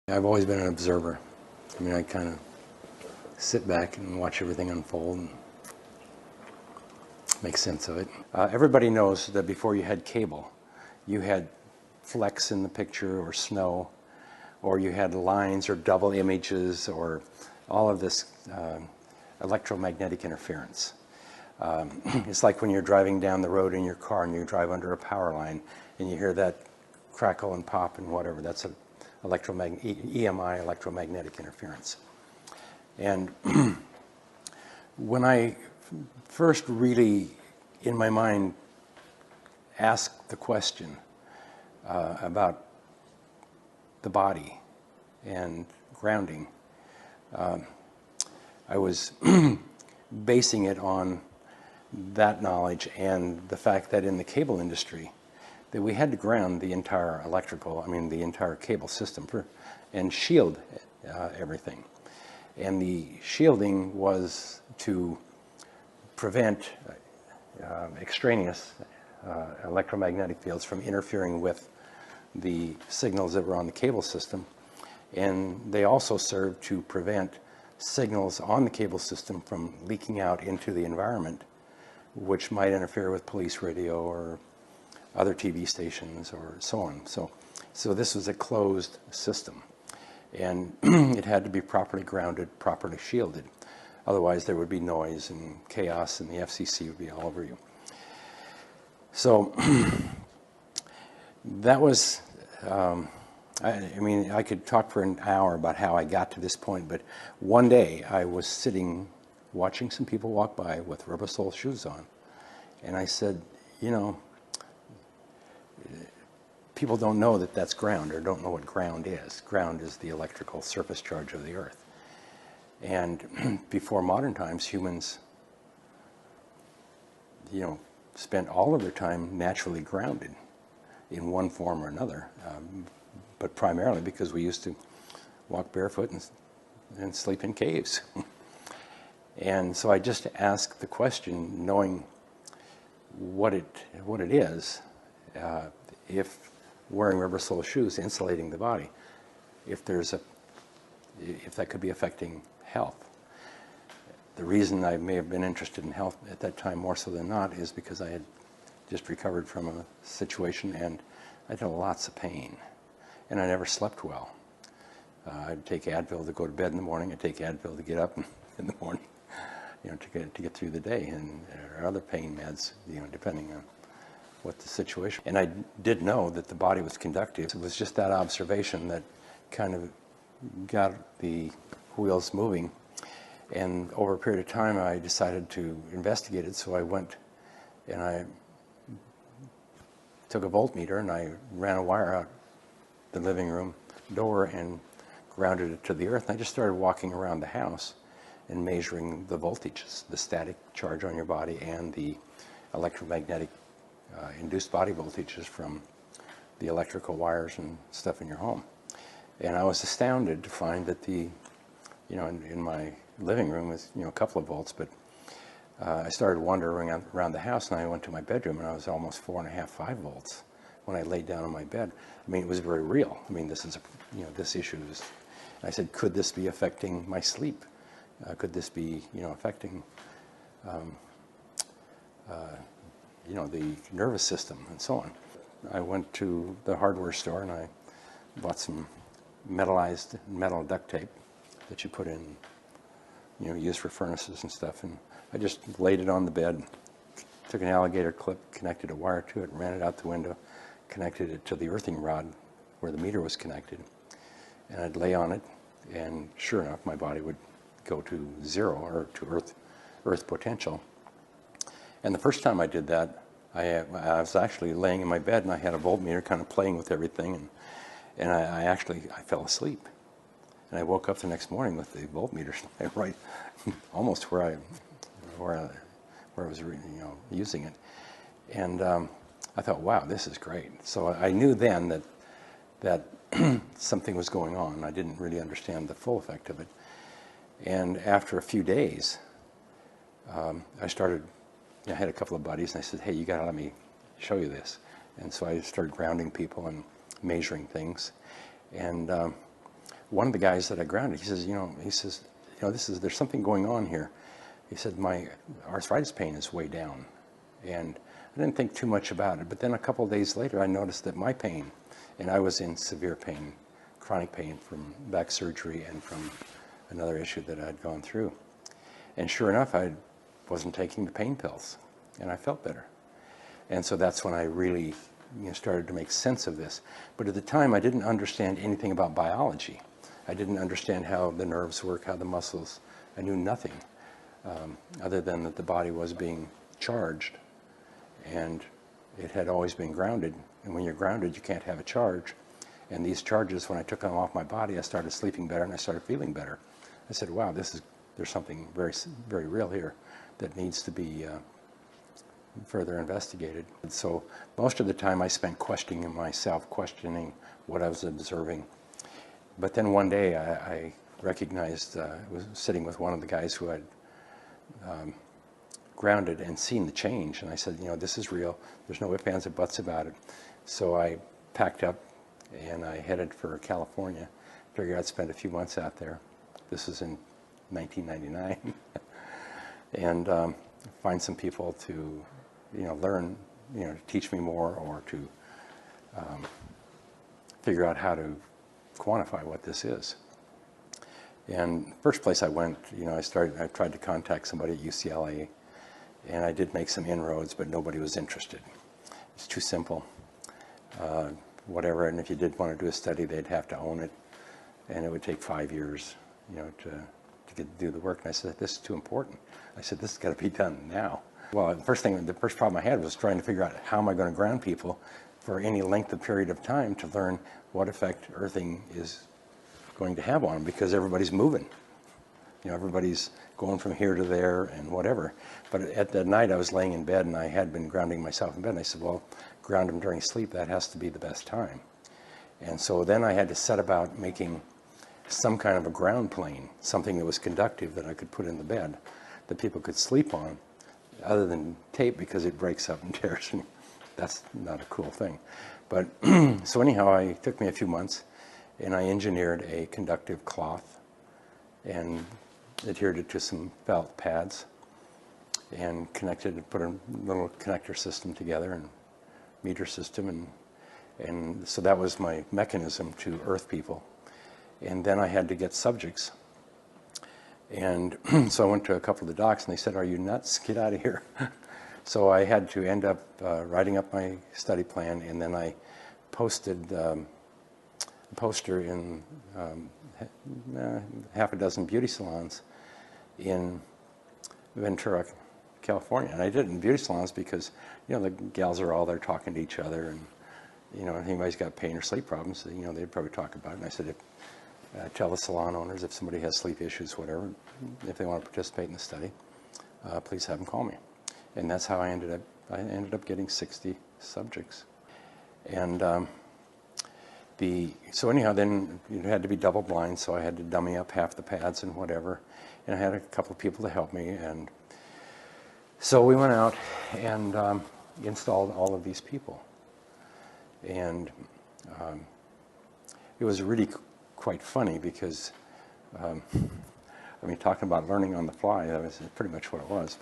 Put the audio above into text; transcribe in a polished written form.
I've always been an observer. I mean, I kind of sit back and watch everything unfold and make sense of it. Everybody knows that before you had cable, you had flecks in the picture or snow, or you had lines or double images or all of this electromagnetic interference. It's like when you're driving down the road in your car and you drive under a power line and you hear that crackle and pop and whatever. That's an EMI, electromagnetic interference. And when I first really, in my mind, asked the question about the body and grounding, I was basing it on that knowledge and the fact that in the cable industry, that we had to ground the entire the entire cable system and shield everything. And the shielding was to prevent extraneous electromagnetic fields from interfering with the signals that were on the cable system. And they also served to prevent signals on the cable system from leaking out into the environment, which might interfere with police radio or other TV stations or so on. So this was a closed system, and it had to be properly grounded, properly shielded. Otherwise there would be noise and chaos and the FCC would be all over you. So that was, I could talk for an hour about how I got to this point, but one day I was sitting watching some people walk by with rubber sole shoes on, and I said, you know, people don't know that that's ground, or don't know what ground is. Ground is the electrical surface charge of the earth. And before modern times, humans, spent all of their time naturally grounded in one form or another, but primarily because we used to walk barefoot and sleep in caves. And so I just asked the question, knowing what it is, if wearing rubber sole shoes, insulating the body, if that could be affecting health. The reason I may have been interested in health at that time more so than not is because I had just recovered from a situation and I had lots of pain and I never slept well. I'd take Advil to go to bed in the morning, I'd take Advil to get up in the morning, to get through the day, and or other pain meds, depending on what the situation. And I did know that the body was conductive. It was just that observation that kind of got the wheels moving. And over a period of time, I decided to investigate it. So I went and I took a voltmeter and I ran a wire out the living room door and grounded it to the earth. And I just started walking around the house and measuring the voltages, the static charge on your body and the electromagnetic induced body voltages from the electrical wires and stuff in your home. And I was astounded to find that in my living room is, a couple of volts, but I started wandering around the house and I went to my bedroom and I was almost 4.5, 5 volts when I laid down on my bed. It was very real. This is, this issue is, I said, could this be affecting my sleep? Could this be, affecting the nervous system and so on. I went to the hardware store and I bought some metal duct tape that you put in, used for furnaces and stuff, and I just laid it on the bed, took an alligator clip, connected a wire to it, ran it out the window, connected it to the earthing rod where the meter was connected, and I'd lay on it, and sure enough, my body would go to zero, or to earth potential. And the first time I did that, I was actually laying in my bed and I had a voltmeter kind of playing with everything, and I fell asleep. And I woke up the next morning with the voltmeter right almost where I was using it. And I thought, wow, this is great. So I knew then that something was going on. I didn't really understand the full effect of it. And after a few days, I had a couple of buddies and I said, hey, you gotta let me show you this. And so I started grounding people and measuring things. And one of the guys that I grounded, he says, there's something going on here. He said, my arthritis pain is way down. And I didn't think too much about it, but then a couple of days later, I noticed that my pain, and I was in severe pain, chronic pain from back surgery and from another issue that I'd gone through. And sure enough, I wasn't taking the pain pills, and I felt better. And so that's when I really started to make sense of this. But at the time, I didn't understand anything about biology. I didn't understand how the nerves work, how the muscles. I knew nothing other than that the body was being charged, and it had always been grounded. And when you're grounded, you can't have a charge. And these charges, when I took them off my body, I started sleeping better and I started feeling better. I said, wow, there's something very, very real here that needs to be further investigated. And so most of the time I spent questioning myself, questioning what I was observing. But then one day I recognized, I was sitting with one of the guys who had grounded and seen the change. And I said, this is real. There's no ifs, ands, or buts about it. So I packed up and I headed for California. Figured I'd spend a few months out there. This was in 1999. And find some people to, learn, to teach me more, or to figure out how to quantify what this is. And first place I went, I tried to contact somebody at UCLA, and I did make some inroads, but nobody was interested. It's too simple. Whatever, and if you did want to do a study, they'd have to own it, and it would take 5 years, to do the work. And I said, this is too important. I said, this has got to be done now. Well, the first problem I had was trying to figure out how am I going to ground people for any length of period of time to learn what effect earthing is going to have on them, because everybody's moving. Everybody's going from here to there and whatever. But at that night, I was laying in bed, and I had been grounding myself in bed, and I said, well, ground them during sleep, that has to be the best time. And so then I had to set about making some kind of a ground plane, something that was conductive that I could put in the bed that people could sleep on, other than tape, because it breaks up and tears, and that's not a cool thing. But so anyhow, it took me a few months, and I engineered a conductive cloth and adhered it to some felt pads and put a little connector system together and meter system, and so that was my mechanism to earth people. And then I had to get subjects, and so I went to a couple of the docs, and they said, are you nuts? Get out of here. So I had to end up writing up my study plan, and then I posted a poster in half a dozen beauty salons in Ventura, California. And I did it in beauty salons because, the gals are all there talking to each other, and, if anybody's got pain or sleep problems, they'd probably talk about it. And I said, tell the salon owners if somebody has sleep issues, whatever, if they want to participate in the study, please have them call me. And that's how I ended up getting 60 subjects. And so anyhow, then it had to be double blind, so I had to dummy up half the pads and whatever. And I had a couple of people to help me, and so we went out and installed all of these people. And it was really quite funny because, talking about learning on the fly, that was pretty much what it was.